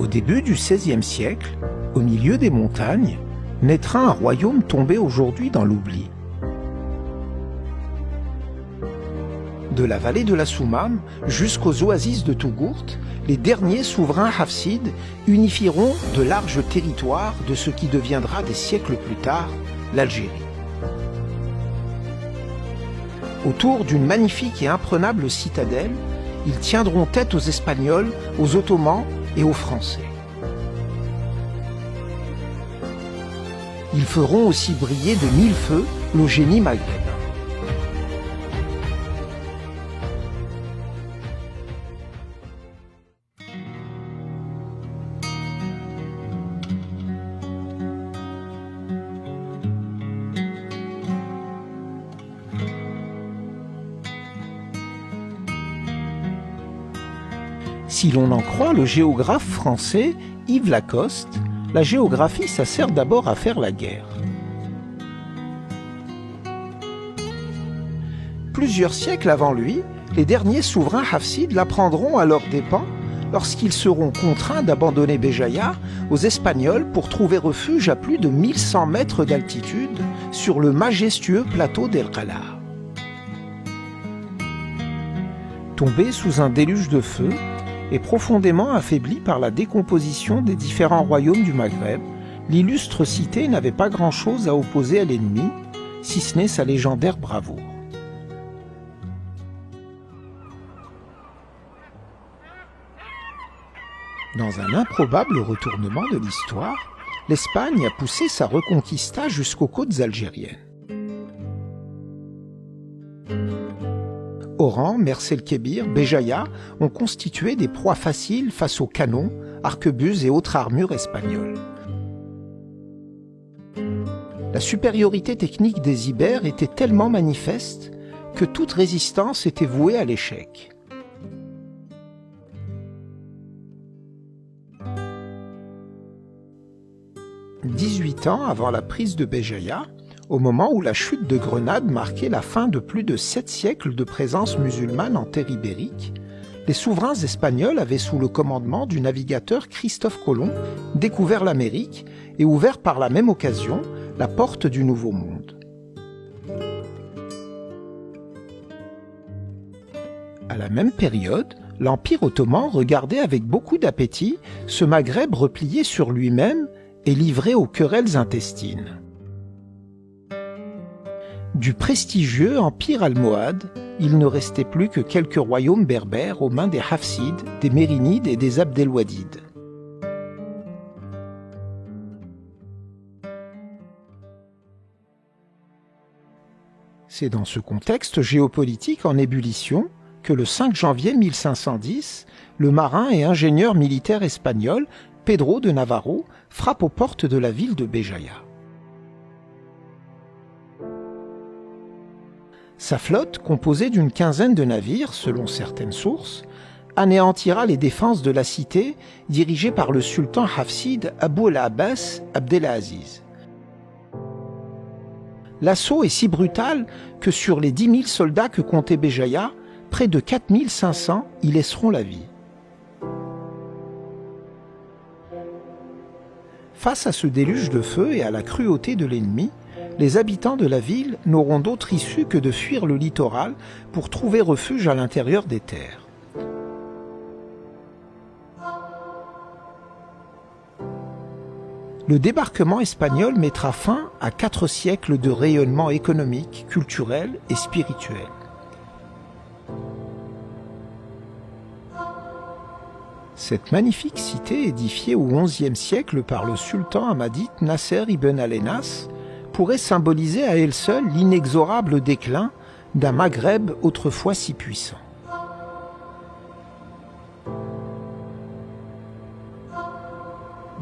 Au début du XVIe siècle, au milieu des montagnes, naîtra un royaume tombé aujourd'hui dans l'oubli. De la vallée de la Soumam jusqu'aux oasis de Tougourt, les derniers souverains hafsides unifieront de larges territoires de ce qui deviendra des siècles plus tard l'Algérie. Autour d'une magnifique et imprenable citadelle, ils tiendront tête aux Espagnols, aux Ottomans et aux Français. Ils feront aussi briller de mille feux le génie maghrébin. Si l'on en croit le géographe français Yves Lacoste, la géographie, ça sert d'abord à faire la guerre. Plusieurs siècles avant lui, les derniers souverains hafsides l'apprendront à leurs dépens lorsqu'ils seront contraints d'abandonner Béjaïa aux Espagnols pour trouver refuge à plus de 1100 mètres d'altitude sur le majestueux plateau d'El Qala. Tombés sous un déluge de feu, et profondément affaibli par la décomposition des différents royaumes du Maghreb, l'illustre cité n'avait pas grand-chose à opposer à l'ennemi, si ce n'est sa légendaire bravoure. Dans un improbable retournement de l'histoire, l'Espagne a poussé sa reconquista jusqu'aux côtes algériennes. Oran, Mers-el-Kébir, Béjaïa ont constitué des proies faciles face aux canons, arquebuses et autres armures espagnoles. La supériorité technique des Ibères était tellement manifeste que toute résistance était vouée à l'échec. « 18 ans avant la prise de Béjaïa, au moment où la chute de Grenade marquait la fin de plus de 7 siècles de présence musulmane en terre ibérique, les souverains espagnols avaient sous le commandement du navigateur Christophe Colomb découvert l'Amérique et ouvert par la même occasion la porte du Nouveau Monde. À la même période, l'Empire ottoman regardait avec beaucoup d'appétit ce Maghreb replié sur lui-même et livré aux querelles intestines. Du prestigieux empire almohade, il ne restait plus que quelques royaumes berbères aux mains des Hafsides, des Mérinides et des Abdelwadides. C'est dans ce contexte géopolitique en ébullition que le 5 janvier 1510, le marin et ingénieur militaire espagnol Pedro de Navarro frappe aux portes de la ville de Béjaïa. Sa flotte, composée d'une quinzaine de navires, selon certaines sources, anéantira les défenses de la cité dirigée par le sultan hafside Abou el-Abbas Abdelaziz. L'assaut est si brutal que sur les 10 000 soldats que comptait Béjaïa, près de 4 500 y laisseront la vie. Face à ce déluge de feu et à la cruauté de l'ennemi, les habitants de la ville n'auront d'autre issue que de fuir le littoral pour trouver refuge à l'intérieur des terres. Le débarquement espagnol mettra fin à 4 siècles de rayonnement économique, culturel et spirituel. Cette magnifique cité, édifiée au XIe siècle par le sultan hammadite Nasser ibn al-Enas, pourrait symboliser à elle seule l'inexorable déclin d'un Maghreb autrefois si puissant.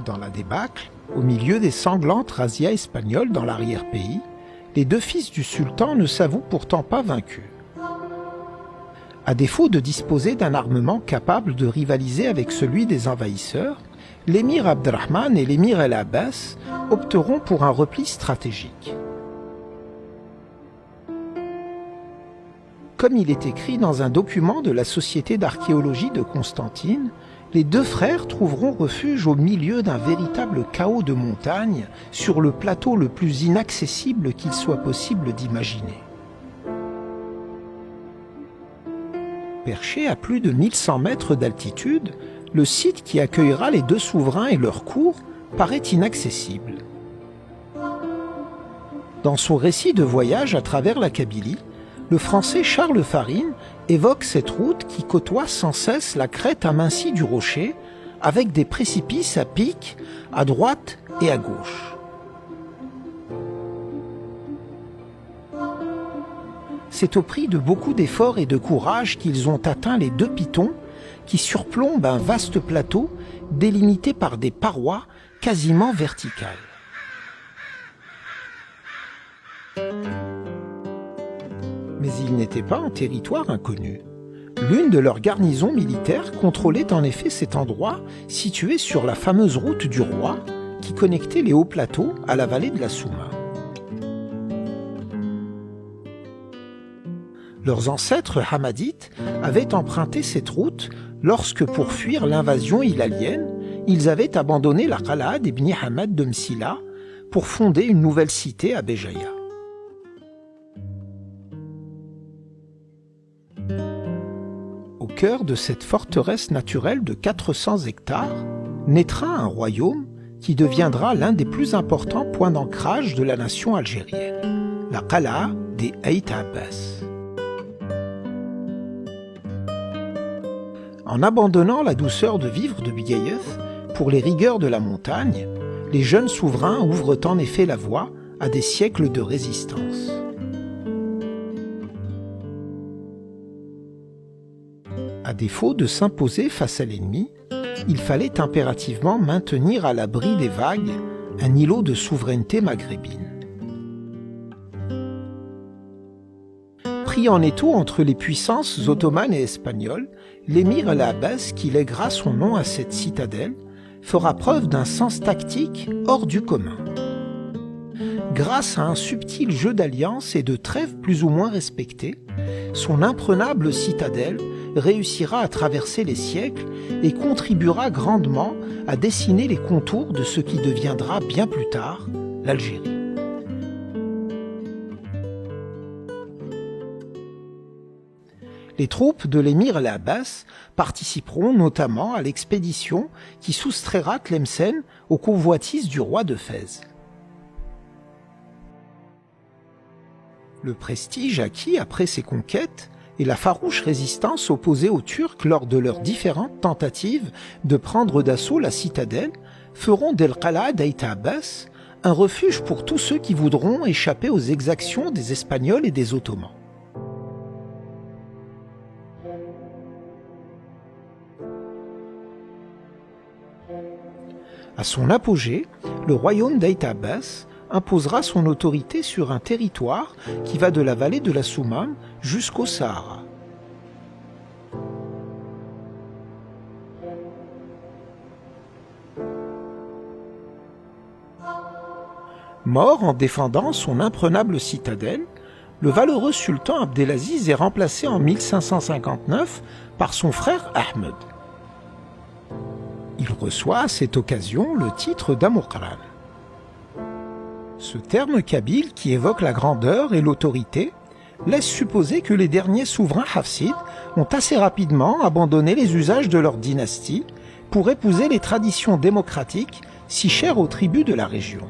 Dans la débâcle, au milieu des sanglantes razzias espagnoles dans l'arrière-pays, les 2 fils du sultan ne s'avouent pourtant pas vaincus. À défaut de disposer d'un armement capable de rivaliser avec celui des envahisseurs, l'émir Abderrahman et l'émir El-Abbas opteront pour un repli stratégique. Comme il est écrit dans un document de la Société d'archéologie de Constantine, Les deux frères trouveront refuge au milieu d'un véritable chaos de montagnes, sur le plateau le plus inaccessible qu'il soit possible d'imaginer. Perché à plus de 1100 mètres d'altitude, le site qui accueillera les deux souverains et leur cour paraît inaccessible. Dans son récit de voyage à travers la Kabylie, le Français Charles Farine évoque cette route qui côtoie sans cesse la crête amincie du rocher, avec des précipices à pic, à droite et à gauche. C'est au prix de beaucoup d'efforts et de courage qu'ils ont atteint les deux pitons qui surplombent un vaste plateau délimité par des parois quasiment verticales. Mais ils n'étaient pas en territoire inconnu. L'une de leurs garnisons militaires contrôlait en effet cet endroit situé sur la fameuse route du roi qui connectait les hauts plateaux à la vallée de la Souma. Leurs ancêtres hamadites avaient emprunté cette route lorsque, pour fuir l'invasion hilalienne, ils avaient abandonné la Qal'a d'Ibn Hamad de Msila pour fonder une nouvelle cité à Béjaïa. Au cœur de cette forteresse naturelle de 400 hectares, naîtra un royaume qui deviendra l'un des plus importants points d'ancrage de la nation algérienne, la Qal'a des Aït Abbas. En abandonnant la douceur de vivre de Bigayeth pour les rigueurs de la montagne, les jeunes souverains ouvrent en effet la voie à des siècles de résistance. À défaut de s'imposer face à l'ennemi, il fallait impérativement maintenir à l'abri des vagues un îlot de souveraineté maghrébine. Pris en étau entre les puissances ottomanes et espagnoles, l'émir al-Abbas, qui lèguera son nom à cette citadelle, fera preuve d'un sens tactique hors du commun. Grâce à un subtil jeu d'alliances et de trêves plus ou moins respectées, son imprenable citadelle réussira à traverser les siècles et contribuera grandement à dessiner les contours de ce qui deviendra bien plus tard l'Algérie. Les troupes de l'émir al-Abbas participeront notamment à l'expédition qui soustraira Tlemcen aux convoitises du roi de Fès. Le prestige acquis après ces conquêtes et la farouche résistance opposée aux Turcs lors de leurs différentes tentatives de prendre d'assaut la citadelle feront d'El Qal'a d'Aït Abbas un refuge pour tous ceux qui voudront échapper aux exactions des Espagnols et des Ottomans. À son apogée, le royaume d'Aït Abbas imposera son autorité sur un territoire qui va de la vallée de la Soumam jusqu'au Sahara. Mort en défendant son imprenable citadelle, le valeureux sultan Abdelaziz est remplacé en 1559 par son frère Ahmed. Il reçoit à cette occasion le titre d'Amoukran. Ce terme kabyle, qui évoque la grandeur et l'autorité, laisse supposer que les derniers souverains hafsides ont assez rapidement abandonné les usages de leur dynastie pour épouser les traditions démocratiques si chères aux tribus de la région.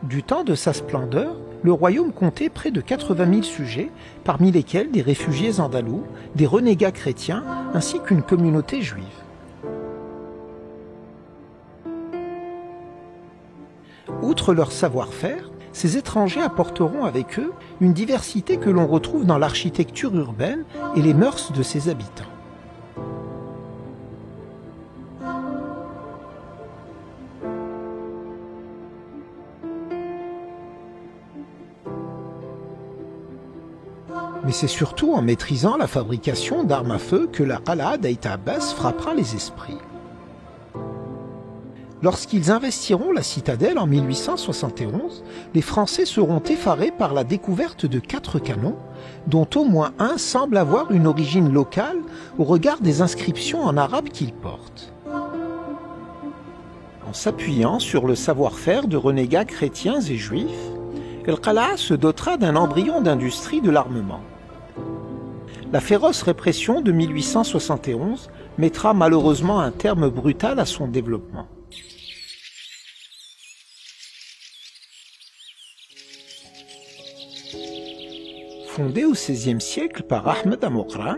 Du temps de sa splendeur, le royaume comptait près de 80 000 sujets, parmi lesquels des réfugiés andalous, des renégats chrétiens, ainsi qu'une communauté juive. Outre leur savoir-faire, ces étrangers apporteront avec eux une diversité que l'on retrouve dans l'architecture urbaine et les mœurs de ses habitants. Mais c'est surtout en maîtrisant la fabrication d'armes à feu que la Qal'a d'Aït Abbas frappera les esprits. Lorsqu'ils investiront la citadelle en 1871, les Français seront effarés par la découverte de 4 canons, dont au moins un semble avoir une origine locale au regard des inscriptions en arabe qu'ils portent. En s'appuyant sur le savoir-faire de renégats chrétiens et juifs, El Qal'a se dotera d'un embryon d'industrie de l'armement. La féroce répression de 1871 mettra malheureusement un terme brutal à son développement. Fondé au XVIe siècle par Ahmed Amokran,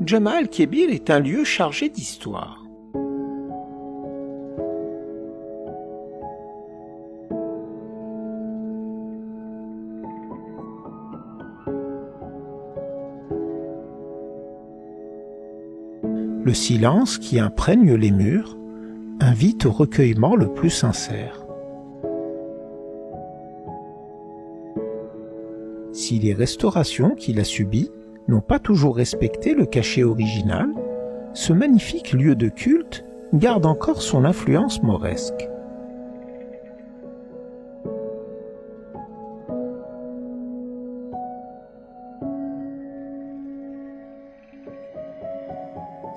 Jama el-Kébir est un lieu chargé d'histoire. Le silence qui imprègne les murs invite au recueillement le plus sincère. Si les restaurations qu'il a subies n'ont pas toujours respecté le cachet original, ce magnifique lieu de culte garde encore son influence mauresque.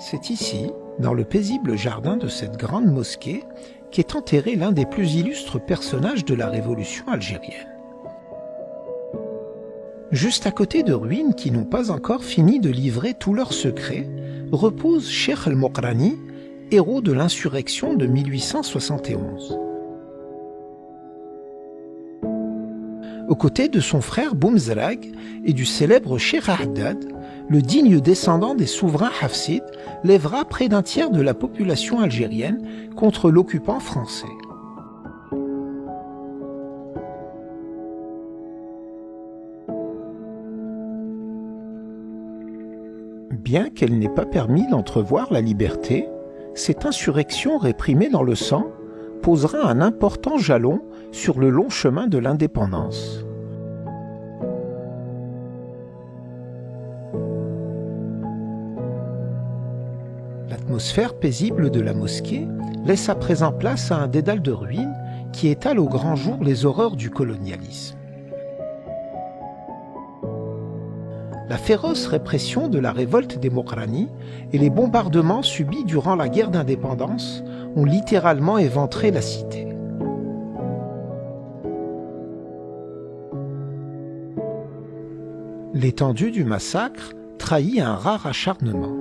C'est ici, dans le paisible jardin de cette grande mosquée, qu'est enterré l'un des plus illustres personnages de la révolution algérienne. Juste à côté de ruines qui n'ont pas encore fini de livrer tous leurs secrets, repose Cheikh el-Mokrani, héros de l'insurrection de 1871. Aux côtés de son frère Boumzrag et du célèbre Cheikh Haddad, le digne descendant des souverains Hafsides lèvera près d'un tiers de la population algérienne contre l'occupant français. Bien qu'elle n'ait pas permis d'entrevoir la liberté, cette insurrection réprimée dans le sang posera un important jalon sur le long chemin de l'indépendance. L'atmosphère paisible de la mosquée laisse à présent place à un dédale de ruines qui étale au grand jour les horreurs du colonialisme. La féroce répression de la révolte des Mokrani et les bombardements subis durant la guerre d'indépendance ont littéralement éventré la cité. L'étendue du massacre trahit un rare acharnement.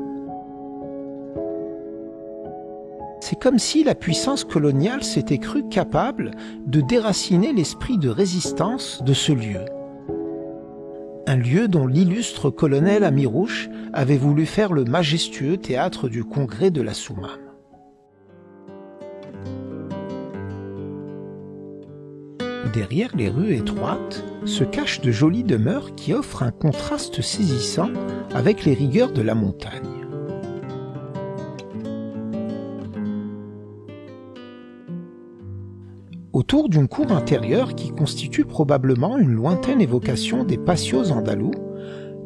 C'est comme si la puissance coloniale s'était crue capable de déraciner l'esprit de résistance de ce lieu. Un lieu dont l'illustre colonel Amirouche avait voulu faire le majestueux théâtre du congrès de la Soumam. Derrière les rues étroites se cachent de jolies demeures qui offrent un contraste saisissant avec les rigueurs de la montagne. Autour d'une cour intérieure qui constitue probablement une lointaine évocation des patios andalous,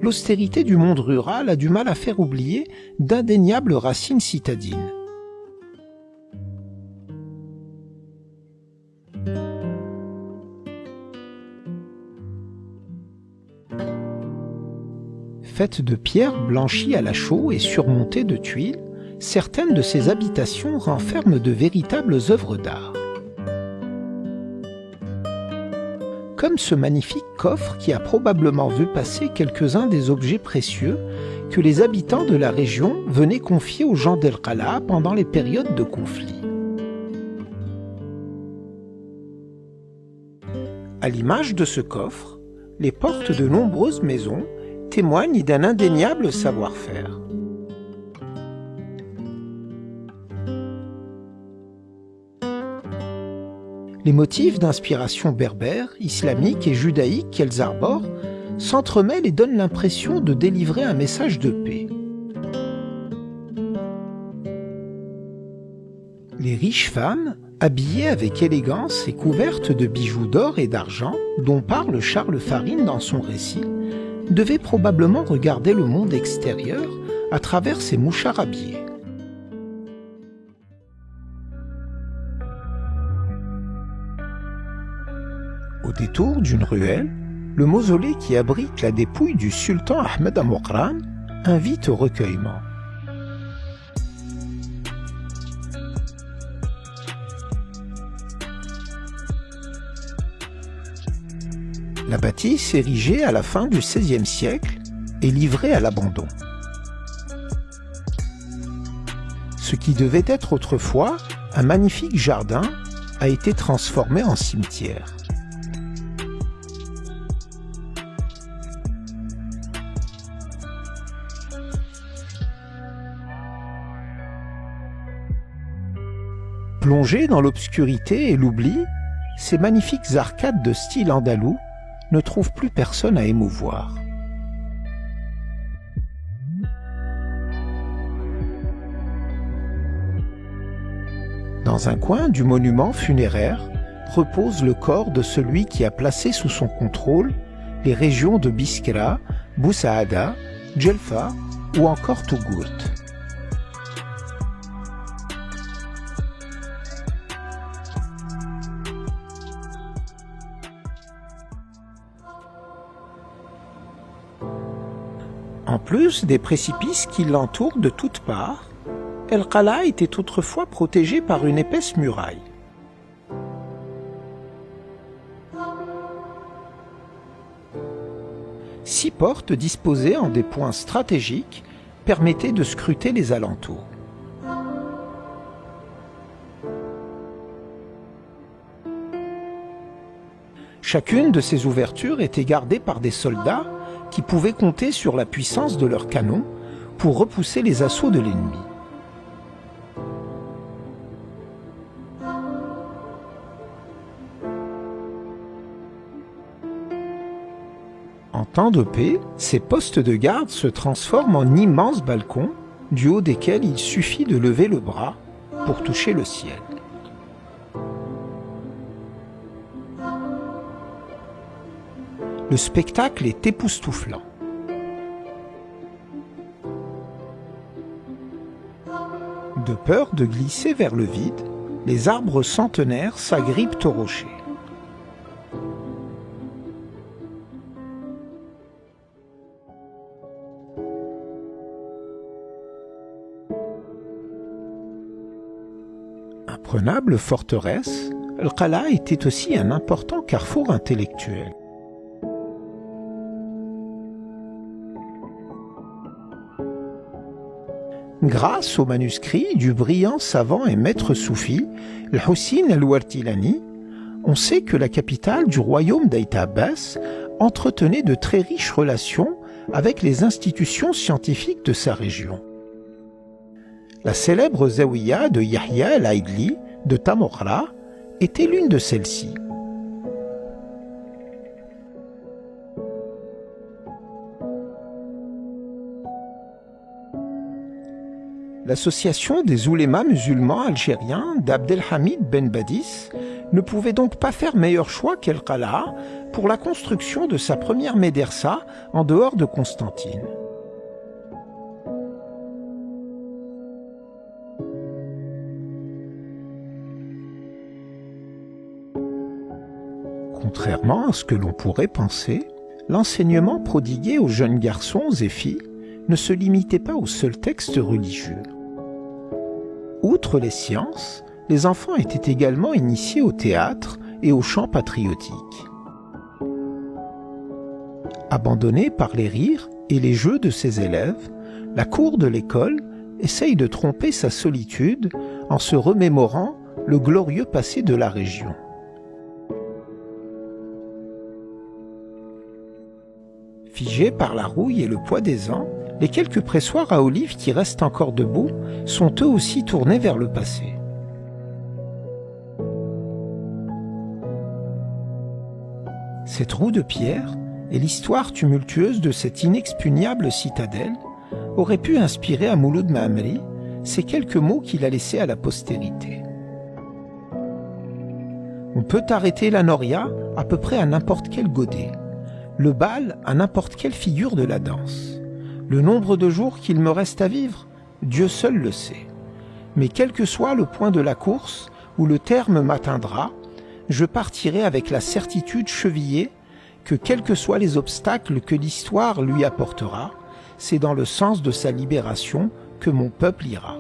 l'austérité du monde rural a du mal à faire oublier d'indéniables racines citadines. Faites de pierres blanchies à la chaux et surmontées de tuiles, certaines de ces habitations renferment de véritables œuvres d'art. Comme ce magnifique coffre qui a probablement vu passer quelques-uns des objets précieux que les habitants de la région venaient confier aux gens d'El Qal'a pendant les périodes de conflit. À l'image de ce coffre, les portes de nombreuses maisons témoignent d'un indéniable savoir-faire. Les motifs d'inspiration berbère, islamique et judaïque qu'elles arborent s'entremêlent et donnent l'impression de délivrer un message de paix. Les riches femmes, habillées avec élégance et couvertes de bijoux d'or et d'argent, dont parle Charles Farine dans son récit, devaient probablement regarder le monde extérieur à travers ces mouchards habillés. Au détour d'une ruelle, le mausolée qui abrite la dépouille du sultan Ahmed Amokran invite au recueillement. La bâtisse, érigée à la fin du XVIe siècle, est livrée à l'abandon. Ce qui devait être autrefois un magnifique jardin a été transformé en cimetière. Plongés dans l'obscurité et l'oubli, ces magnifiques arcades de style andalou ne trouvent plus personne à émouvoir. Dans un coin du monument funéraire repose le corps de celui qui a placé sous son contrôle les régions de Biskra, Bousaada, Djelfa ou encore Tougourt. En plus des précipices qui l'entourent de toutes parts, El Qala était autrefois protégé par une épaisse muraille. Six portes disposées en des points stratégiques permettaient de scruter les alentours. Chacune de ces ouvertures était gardée par des soldats qui pouvaient compter sur la puissance de leurs canons pour repousser les assauts de l'ennemi. En temps de paix, ces postes de garde se transforment en immenses balcons, du haut desquels il suffit de lever le bras pour toucher le ciel. Le spectacle est époustouflant. De peur de glisser vers le vide, les arbres centenaires s'agrippent aux rochers. Imprenable forteresse, El Qala était aussi un important carrefour intellectuel. Grâce aux manuscrits du brillant savant et maître soufi, Al-Hussein al-Wartilani, on sait que la capitale du royaume d'Aït Abbas entretenait de très riches relations avec les institutions scientifiques de sa région. La célèbre Zawiya de Yahya al-Aidli de Tamokhra était l'une de celles-ci. L'association des oulémas musulmans algériens d'Abdelhamid Ben Badis ne pouvait donc pas faire meilleur choix qu'El Qala pour la construction de sa première médersa en dehors de Constantine. Contrairement à ce que l'on pourrait penser, l'enseignement prodigué aux jeunes garçons et filles ne se limitait pas aux seuls textes religieux. Outre les sciences, les enfants étaient également initiés au théâtre et au chant patriotique. Abandonnée par les rires et les jeux de ses élèves, la cour de l'école essaye de tromper sa solitude en se remémorant le glorieux passé de la région. Figés par la rouille et le poids des ans, les quelques pressoirs à olives qui restent encore debout sont eux aussi tournés vers le passé. Cette roue de pierre et l'histoire tumultueuse de cette inexpugnable citadelle auraient pu inspirer à Mouloud Maamri ces quelques mots qu'il a laissés à la postérité. On peut arrêter la noria à peu près à n'importe quel godet, le bal à n'importe quelle figure de la danse. Le nombre de jours qu'il me reste à vivre, Dieu seul le sait. Mais quel que soit le point de la course où le terme m'atteindra, je partirai avec la certitude chevillée que quels que soient les obstacles que l'histoire lui apportera, c'est dans le sens de sa libération que mon peuple ira.